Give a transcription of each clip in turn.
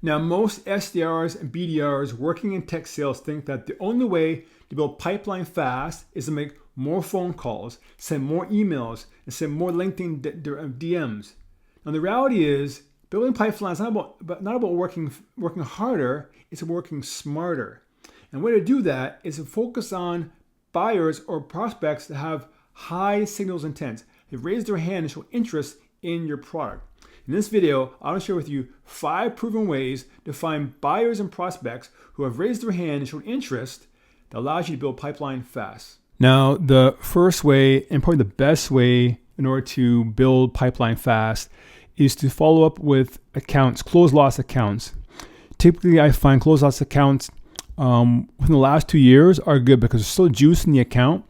Now, most SDRs and BDRs working in tech sales think that the only way to build pipeline fast is to make more phone calls, send more emails, and send more LinkedIn DMs. Now, the reality is building pipeline is not about working harder, it's working smarter. And the way to do that is to focus on buyers or prospects that have high signals intent. They've raised their hand and show interest in your product. In this video, I want to share with you 5 proven ways to find buyers and prospects who have raised their hand and shown interest that allows you to build pipeline fast. Now, the first way, and probably the best way in order to build pipeline fast, is to follow up with accounts, close loss accounts. Typically, I find close loss accounts within the last 2 years are good because there's still juice in the account,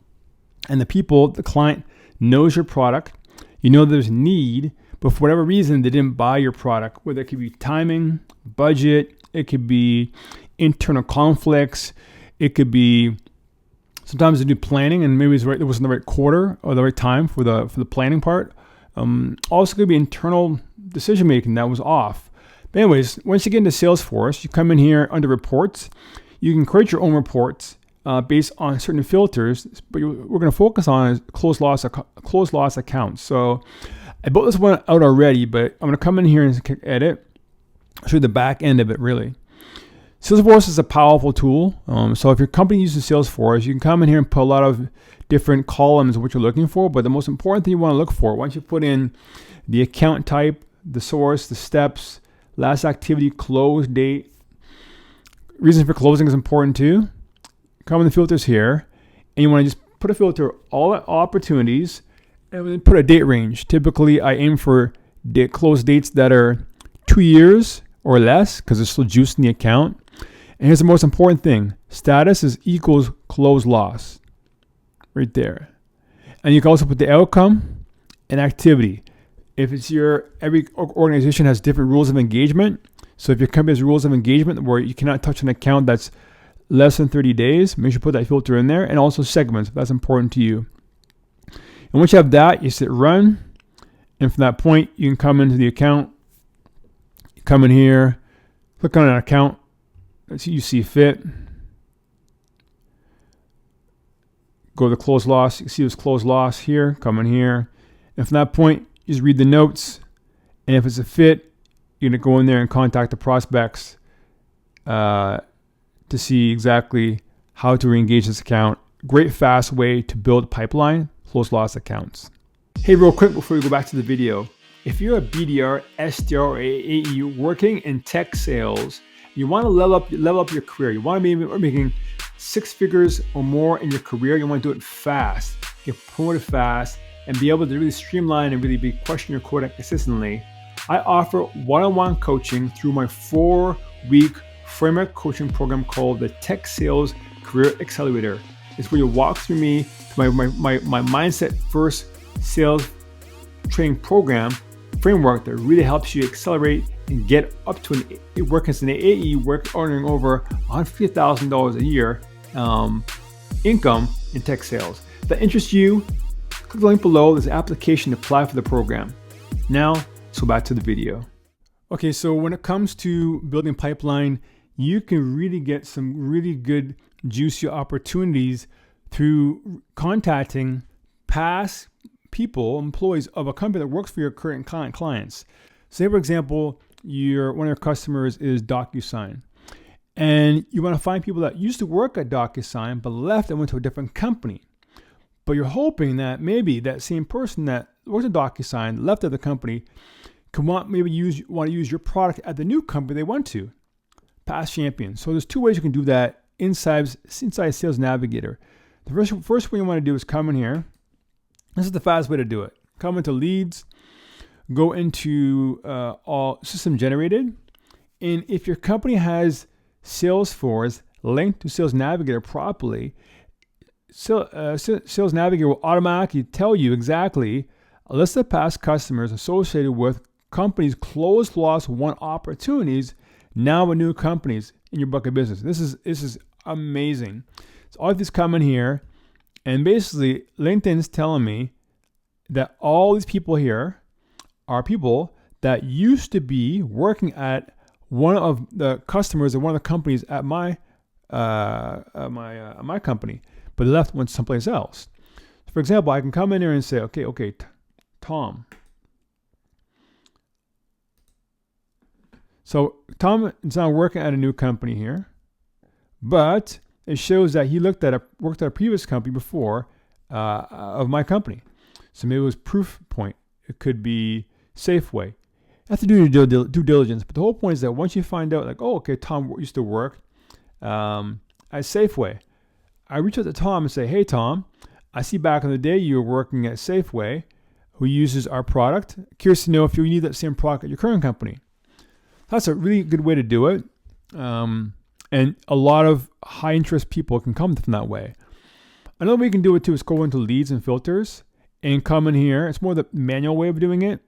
and the client knows your product. You know there's need, but for whatever reason, they didn't buy your product, whether it could be timing, budget, it could be internal conflicts, it could be sometimes they do planning and maybe it wasn't the right quarter or the right time for the planning part. Also could be internal decision making that was off. But anyways, once you get into Salesforce, you come in here under reports. You can create your own reports based on certain filters, but we're going to focus on close loss accounts. So I built this one out already, but I'm going to come in here and edit, show you the back end of it really. Salesforce is a powerful tool. So if your company uses Salesforce, you can come in here and put a lot of different columns of what you're looking for. But the most important thing you want to look for, once you put in the account type, the source, the steps, last activity, close date, reason for closing is important too. Come in the filters here, and you want to just put a filter all opportunities, and then put a date range. Typically, I aim for close dates that are 2 years or less because there's still juice in the account. And here's the most important thing. Status is equals close loss. Right there. And you can also put the outcome and activity. If it's every organization has different rules of engagement. So if your company has rules of engagement where you cannot touch an account that's less than 30 days, make sure you put that filter in there. And also segments, if that's important to you. And once you have that, you hit run. And from that point, you can come into the account. You come in here, click on an account that you see fit. Go to close loss. You see this close loss here. Come in here. And from that point, you just read the notes. And if it's a fit, you're going to go in there and contact the prospects to see exactly how to re-engage this account. Great fast way to build pipeline, close loss accounts. Hey, real quick before we go back to the video. If you're a BDR, SDR, or AE working in tech sales, you want to level up your career. You want to be making 6 figures or more in your career. You want to do it fast, get promoted fast, and be able to really streamline and really be crushing your quota consistently. I offer one-on-one coaching through my 4-week framework coaching program called the Tech Sales Career Accelerator. It's where you walk through me to my mindset first sales training program framework that really helps you accelerate and get up to work as an AE, earning over $150,000 a year income in tech sales. If that interests you, click the link below. There's an application to apply for the program. Now, let's go back to the video. Okay, so when it comes to building pipeline, you can really get some really good juicy opportunities through contacting past people, employees of a company that works for your current clients. Say, for example, one of your customers is DocuSign, and you want to find people that used to work at DocuSign but left and went to a different company. But you're hoping that maybe that same person that worked at DocuSign, left at the company, want to use your product at the new company they went to. Past champions. So there's 2 ways you can do that inside Sales Navigator. The first thing you want to do is come in here. This is the fast way to do it. Come into leads, go into all system generated. And if your company has Salesforce linked to Sales Navigator properly, Sales Navigator will automatically tell you exactly a list of past customers associated with companies closed loss won opportunities, now with new companies in your book of business. This is amazing. So all of these come in here, and basically LinkedIn's telling me that all these people here are people that used to be working at one of the customers or one of the companies at my my company, but they left, went someplace else. For example, I can come in here and say, okay, Tom. So Tom is now working at a new company here, but it shows that he worked at a previous company before of my company. So maybe it was Proof Point. It could be Safeway. You have to do your due diligence. But the whole point is that once you find out, like, oh, okay, Tom used to work at Safeway. I reach out to Tom and say, hey, Tom, I see back in the day you were working at Safeway, who uses our product. Curious to know if you need that same product at your current company. That's a really good way to do it. And a lot of high interest people can come from that way. Another way you can do it too is go into leads and filters and come in here. It's more the manual way of doing it.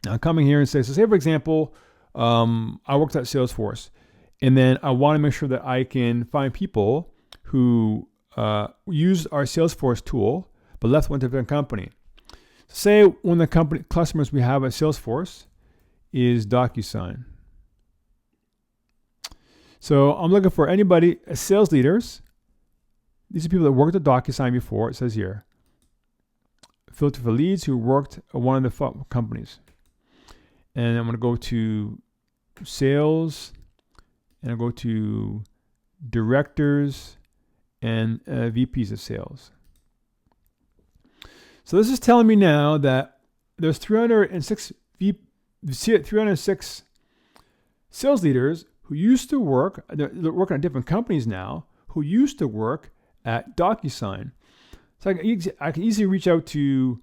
Now coming here and say, for example, I worked at Salesforce, and then I want to make sure that I can find people who used our Salesforce tool, but left went to a different company. Say one of the customers we have at Salesforce is DocuSign. So I'm looking for anybody, sales leaders. These are people that worked at DocuSign before. It says here, filter for leads who worked at one of the companies. And I'm going to go to sales, and I'll go to directors and VPs of sales. So this is telling me now that there's 306 sales leaders who used to work, they're working at different companies now, who used to work at DocuSign. So I can easily reach out to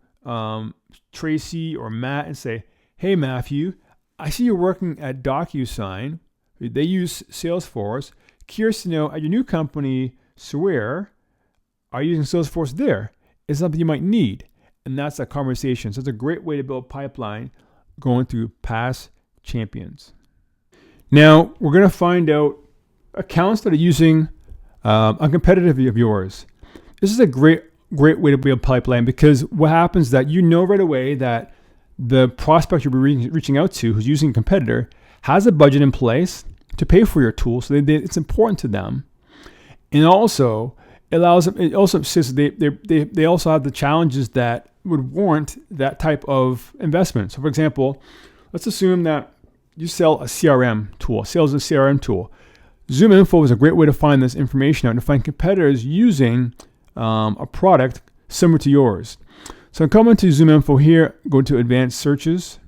Tracy or Matt and say, hey, Matthew, I see you're working at DocuSign. They use Salesforce. Curious to know, at your new company, Swear, are you using Salesforce there? It's something you might need. And that's a conversation. So it's a great way to build a pipeline going through past champions. Now, we're going to find out accounts that are using a competitor of yours. This is a great way to build a pipeline, because what happens is that you know right away that the prospect you'll be reaching out to who's using a competitor has a budget in place to pay for your tool, so it's important to them. And also, it also says they also have the challenges that would warrant that type of investment. So for example, let's assume that you sell a CRM tool, sales a CRM tool. ZoomInfo is a great way to find this information out and to find competitors using a product similar to yours. So I'm coming to ZoomInfo here, go to advanced searches,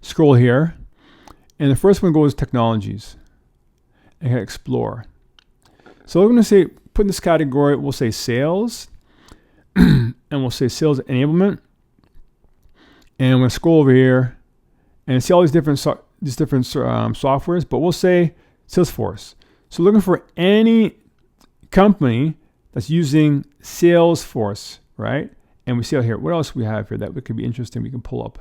scroll here, and the first one goes technologies. And hit explore. So I'm going to say, put in this category, we'll say sales, and we'll say sales enablement. And I'm going to scroll over here and see all these different softwares, but we'll say Salesforce. So looking for any company that's using Salesforce, right? And we see out here, what else we have here that could be interesting we can pull up.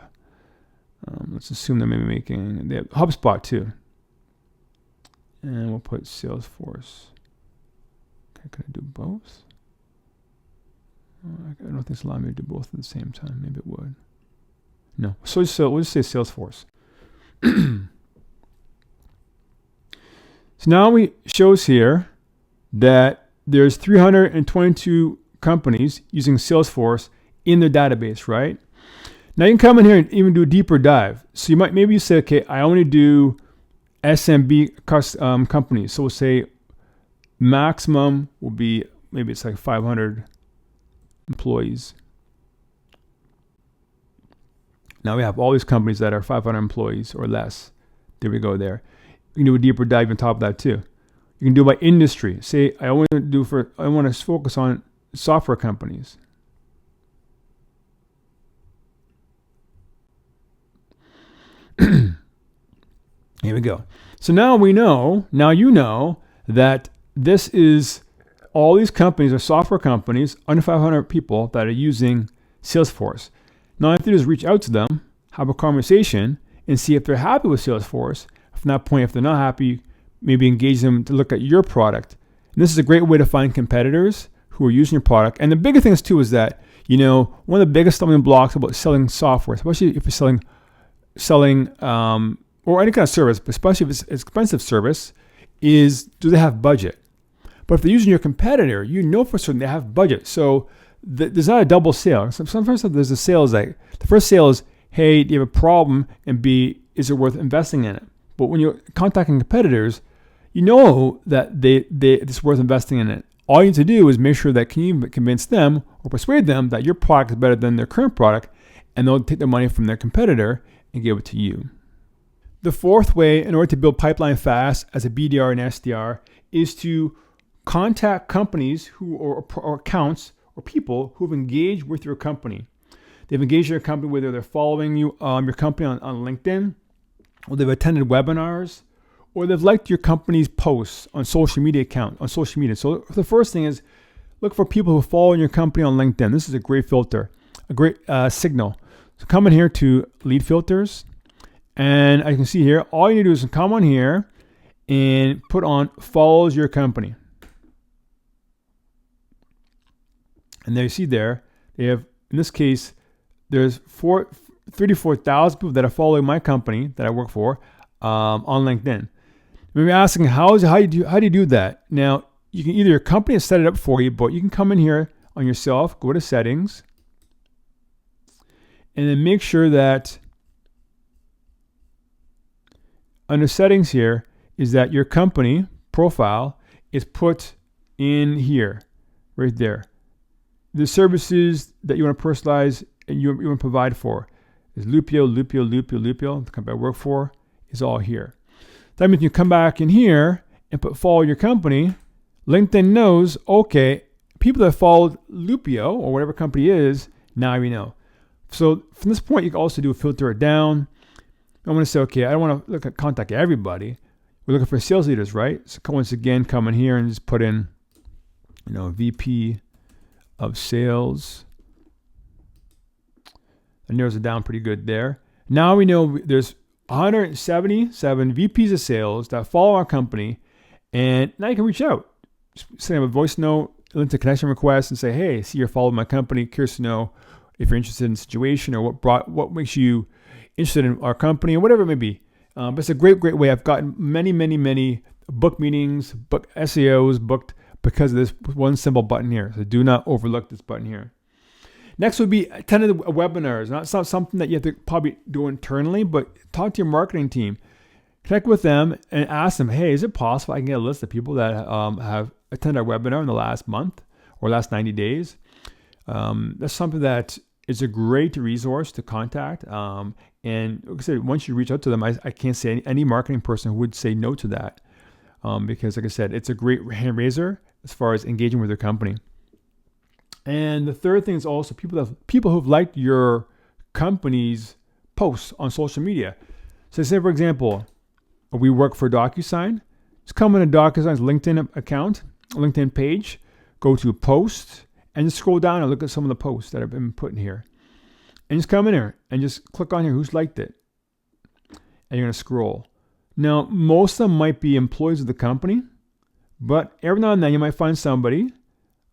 Let's assume they're maybe they have HubSpot too. And we'll put Salesforce. Okay, can I do both? I don't think it's allowing me to do both at the same time. Maybe it would. No. So we'll just say Salesforce. So now we shows here that there's 322 companies using Salesforce in their database, right? Now you can come in here and even do a deeper dive. So maybe you say, okay, I only do SMB companies. So we'll say maximum will be, maybe it's like 500 employees. Now we have all these companies that are 500 employees or less. There we go there. You can do a deeper dive on top of that too. You can do by industry. Say I want to focus on software companies. Here we go. So now you know that this is all these companies are software companies under 500 people that are using Salesforce. Now, all I have to do is reach out to them, have a conversation, and see if they're happy with Salesforce. From that point, if they're not happy, maybe engage them to look at your product. And this is a great way to find competitors who are using your product. And the bigger thing is too is that, one of the biggest stumbling blocks about selling software, especially if you're selling or any kind of service, but especially if it's expensive service, is do they have budget? But if they're using your competitor, you know for certain they have budget. So there's not a double sale. Sometimes there's a sale is like, the first sale is, hey, do you have a problem? And B, is it worth investing in it? But when you're contacting competitors, you know that it's worth investing in it. All you need to do is make sure that can you convince them or persuade them that your product is better than their current product, and they'll take the money from their competitor and give it to you. The fourth way in order to build pipeline fast as a BDR and SDR is to contact companies or accounts or people who have engaged with your company. They've engaged your company, whether they're following you, your company on LinkedIn, or they've attended webinars, or they've liked your company's posts on social media. So the first thing is look for people who follow your company on LinkedIn. This is a great filter, a great signal. So come in here to lead filters, and as you can see here, all you need to do is come on here and put on follows your company. And there you see there, they have, in this case, there's 34,000 people that are following my company that I work for on LinkedIn. Maybe asking how do you do that? Now, you can either your company has set it up for you, but you can come in here on yourself, go to settings, and then make sure that under settings here is that your company profile is put in here, right there. The services that you want to personalize and you want to provide for is Lupio, the company I work for, is all here. That means you come back in here and follow your company. LinkedIn knows, okay, people that followed Lupio or whatever company is, now you know. So from this point, you can also filter it down. I want to say, okay, I don't want to look at contact everybody. We're looking for sales leaders, right? So once again, come in here and just put in, VP of sales. And narrows it down pretty good there. Now we know there's 177 VPs of sales that follow our company, and now you can reach out. Send them a voice note, LinkedIn connection request, and say, hey, see you're following my company. Curious to know if you're interested in the situation or what makes you interested in our company or whatever it may be. But it's a great way. I've gotten many book meetings, book SEOs booked because of this one simple button here. So do not overlook this button here. Next would be attend the webinars. It's not something that you have to probably do internally, but talk to your marketing team. Connect with them and ask them, hey, is it possible I can get a list of people that have attended our webinar in the last month or last 90 days? That's something that is a great resource to contact. And like I said, once you reach out to them, I can't say any marketing person would say no to that. Because like I said, it's a great hand raiser as far as engaging with their company. And the third thing is also people who've liked your company's posts on social media. So say, for example, we work for DocuSign. Just come into DocuSign's LinkedIn account, LinkedIn page, go to posts, and just scroll down and look at some of the posts that have been put in here. And just come in here and just click on here who's liked it. And you're going to scroll. Now, most of them might be employees of the company, but every now and then you might find somebody,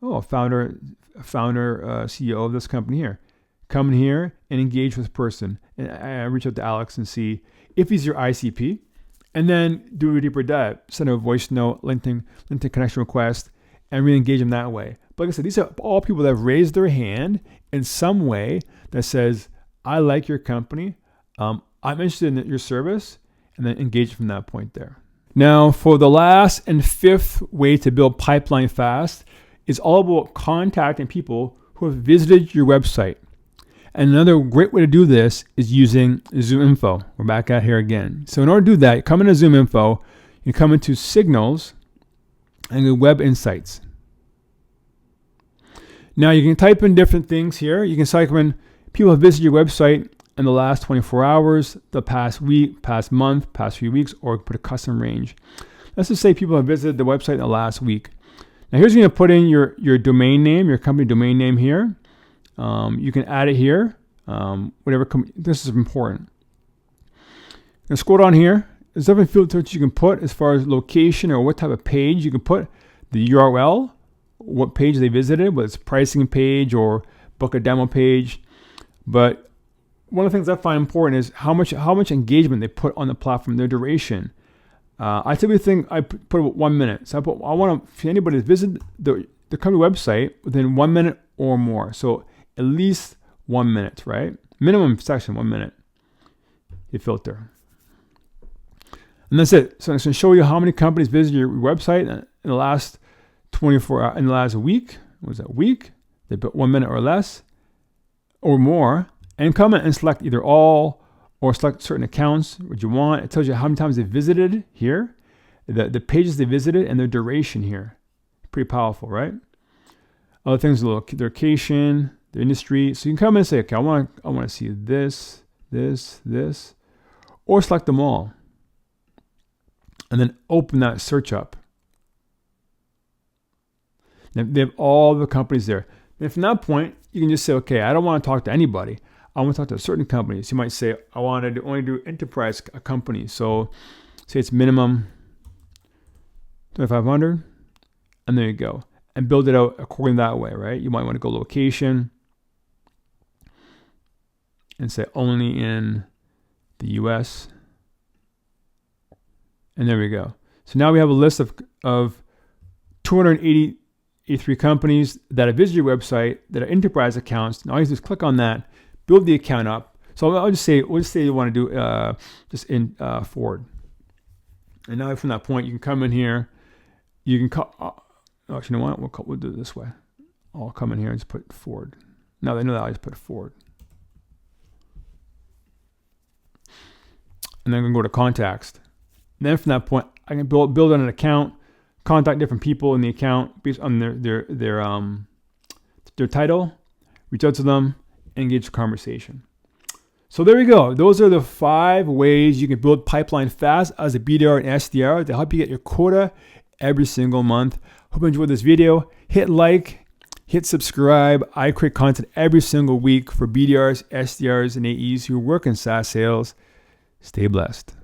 founder, CEO of this company here. Come in here and engage with this person. And I reach out to Alex and see if he's your ICP, and then do a deeper dive. Send a voice note, LinkedIn connection request, and really engage them that way. But like I said, these are all people that have raised their hand in some way that says, I like your company. I'm interested in your service, and then engage from that point there. Now, for the last and fifth way to build pipeline fast, is all about contacting people who have visited your website. And another great way to do this is using Zoom Info. We're back at here again. So in order to do that, you come into Zoom Info, you come into Signals, and go Web Insights. Now you can type in different things here. You can type in people have visited your website in the last 24 hours, the past week, past month, past few weeks, or put a custom range. Let's just say people have visited the website in the last week. Now here's going to put in your domain name, your company domain name here. You can add it here. This is important. Now scroll down here. There's different filters you can put as far as location or what type of page you can put. The URL, what page they visited, whether it's a pricing page or book a demo page. But one of the things I find important is how much engagement they put on the platform, their duration. I typically think I put about 1 minute. So I want to, anybody to visit the company website within 1 minute or more. So at least 1 minute, right? Minimum section, 1 minute. You filter. And that's it. So it's going to show you how many companies visit your website in the last 24 hours, in the last week. What was that, week? They put 1 minute or less or more. And come in and select either all or select certain accounts, what you want. It tells you how many times they visited here, the pages they visited, and their duration here. Pretty powerful, right? Other things, their location, their industry. So you can come in and say, okay, I want to see this, or select them all. And then open that search up. Now, they have all the companies there. And from that point, you can just say, okay, I don't want to talk to anybody. I want to talk to certain companies. You might say, I want to only do enterprise companies. So say it's minimum 2,500, and there you go. And build it out according that way, right? You might want to go location and say only in the US. And there we go. So now we have a list of 283 companies that have visited your website that are enterprise accounts. Now you just click on that, build the account up. So we'll just say you want to do just in forward. And now from that point, you can come in here. You can actually, you know what? We'll do it this way. I'll come in here and just put forward. Now they know that I just put forward. And then I'm going to go to contacts. And then from that point, I can build on an account, contact different people in the account based on their title, reach out to them, engage the conversation. So there we go. Those are the 5 ways you can build pipeline fast as a BDR and SDR to help you get your quota every single month. Hope you enjoyed this video. Hit like, hit subscribe. I create content every single week for BDRs, SDRs, and AEs who work in SaaS sales. Stay blessed.